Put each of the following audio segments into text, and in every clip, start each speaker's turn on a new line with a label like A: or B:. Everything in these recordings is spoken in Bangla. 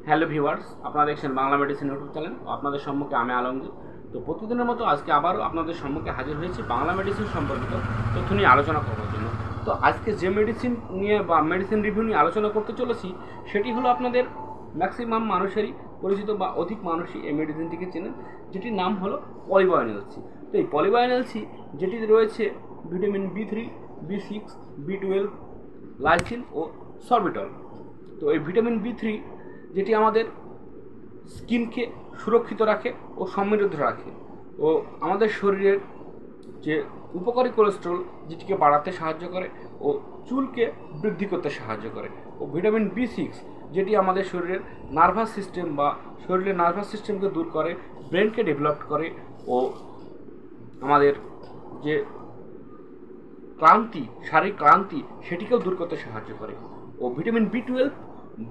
A: হ্যালো ভিউয়ার্স, আপনারা দেখছেন বাংলা মেডিসিন ইউটিউব চ্যানেল। আপনাদের সম্মুখে আমি আলমগীর। তো প্রতিদিনের মতো আজকে আবারও আপনাদের সম্মুখে হাজির হয়েছি বাংলা মেডিসিন সম্পর্কিত তথ্য নিয়ে আলোচনা করার জন্য। তো আজকে যে মেডিসিন নিয়ে বা মেডিসিন রিভিউ নিয়ে আলোচনা করতে চলেছি সেটি হলো আপনাদের ম্যাক্সিমাম মানুষেরই পরিচিত বা অধিক মানুষই এই মেডিসিনটিকে চেনেন, যেটির নাম হলো পলিবায়ন এলসি। তো এই পলিবায়ন এলসি যেটিতে রয়েছে vitamin B3, B6, B12, lysine ও সরবিটল। তো এই ভিটামিন B3 যেটি আমাদের স্কিনকে সুরক্ষিত রাখে ও সমৃদ্ধ রাখে ও আমাদের শরীরের যে উপকারী কোলেস্টেরল যেটিকে বাড়াতে সাহায্য করে ও চুলকে বৃদ্ধি করতে সাহায্য করে। ও ভিটামিন B6 যেটি আমাদের শরীরের নার্ভাস সিস্টেম বা শরীরের নার্ভাস সিস্টেমকে দূর করে, ব্রেনকে ডেভেলপ করে ও আমাদের যে ক্লান্তি, শারীরিক ক্লান্তি সেটিকেও দূর করতে সাহায্য করে। ও ভিটামিন B12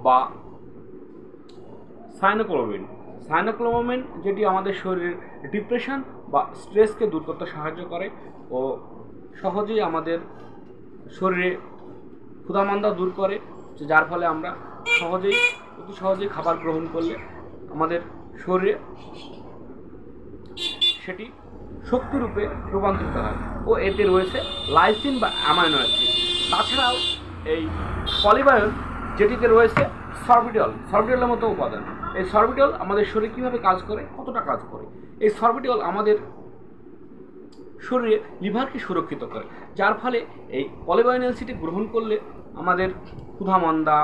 A: বা সায়ানোক্লোমিন যেটি আমাদের শরীরের ডিপ্রেশন বা স্ট্রেসকে দূর করতে সাহায্য করে ও সহজেই আমাদের শরীরে ক্ষুধামন্দা দূর করে, যার ফলে আমরা অতি সহজেই খাবার গ্রহণ করলে আমাদের শরীরে সেটি শক্তিরূপে রূপান্তরিত হয়। ও এতে রয়েছে লাইসিন বা অ্যামাইনো অ্যাসিড। তাছাড়াও এই পলিবায়ন যেটিতে রয়েছে সরবিটলের মতো উপাদান। এই সরবিটল আমাদের শরীরে কীভাবে কাজ করে, কতটা কাজ করে? এই সরবিটল আমাদের শরীরে লিভারকে সুরক্ষিত করে, যার ফলে এই পলিবায়ন এলসিটি গ্রহণ করলে আমাদের ক্ষুধামন্দা,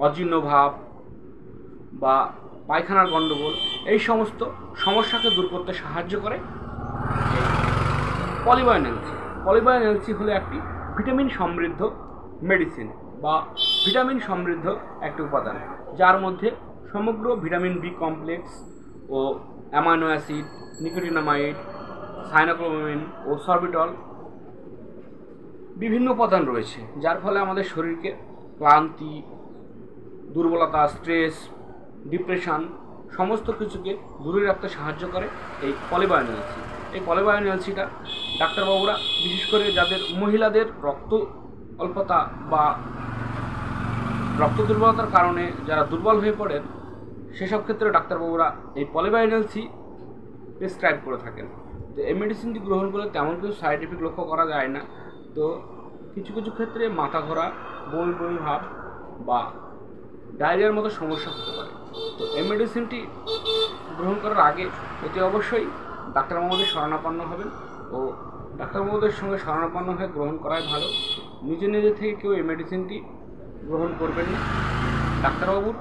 A: অজীর্ণভাব বা পায়খানার গণ্ডগোল এই সমস্ত সমস্যাকে দূর করতে সাহায্য করে। পলিবায়ন এলসি হলো একটি ভিটামিন সমৃদ্ধ মেডিসিন বা ভিটামিন সমৃদ্ধ একটি উপাদান, যার মধ্যে সমগ্র ভিটামিন বি কমপ্লেক্স ও অ্যামাইনো অ্যাসিড, নিকোটিনামাইড, সায়ানোক্লোমিন ও সরবিটল বিভিন্ন উপাদান রয়েছে, যার ফলে আমাদের শরীরকে ক্লান্তি, দুর্বলতা, স্ট্রেস, ডিপ্রেশন সমস্ত কিছুকে দূরে রাখতে সাহায্য করে এই পলিবায়ন এলসি। এই পলিবায়ন এলসিটা ডাক্তারবাবুরা, বিশেষ করে যাদের মহিলাদের রক্ত অল্পতা বা রক্ত দুর্বলতার কারণে যারা দুর্বল হয়ে পড়েন, সেসব ক্ষেত্রে ডাক্তারবাবুরা এই পলিবায়ন এলসি প্রেসক্রাইব করে থাকেন। তো এই মেডিসিনটি গ্রহণ করলে তেমন কিছু সাইড এফেক্ট লক্ষ্য করা যায় না। তো কিছু কিছু ক্ষেত্রে মাথা ঘোরা, বমি বমি ভাব বা ডায়রিয়ার মতো সমস্যা হতে পারে। তো এই মেডিসিনটি গ্রহণ করার আগে অতি অবশ্যই ডাক্তারবাবুদের শরণাপন্ন হবেন ও ডাক্তারবাবুদের সঙ্গে শরণাপন্ন হয়ে গ্রহণ করাই ভালো। নিজে থেকে কেউ এই মেডিসিনটি গ্রহণ করবেন না। ডাক্তারবাবুর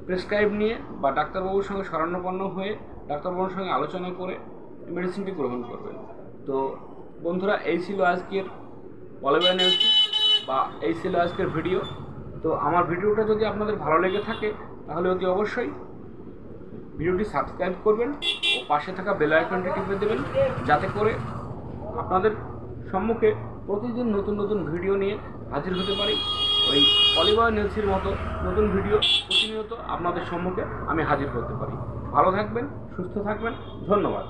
A: প্রেসক্রাইব নিয়ে বা ডাক্তারবাবুর সঙ্গে শরণাপন্ন হয়ে ডাক্তারবাবুর সঙ্গে আলোচনা করে মেডিসিনটি গ্রহণ করবেন। তো বন্ধুরা, এই ছিল আজকের পলিবায়ন এলসি বা এই ছিল আজকের ভিডিও। তো আমার ভিডিওটা যদি আপনাদের ভালো লেগে থাকে তাহলে অতি অবশ্যই ভিডিওটি সাবস্ক্রাইব করবেন ও পাশে থাকা বেল আইকনটি টিপে দেবেন, যাতে করে আপনাদের সম্মুখে প্রতিদিন নতুন নতুন ভিডিও নিয়ে হাজির হতে পারি। ওই পলিবায়ন এলসির মতো নতুন ভিডিও প্রতিনিয়ত আপনাদের সম্মুখে আমি হাজির করতে পারি। ভালো থাকবেন, সুস্থ থাকবেন, ধন্যবাদ।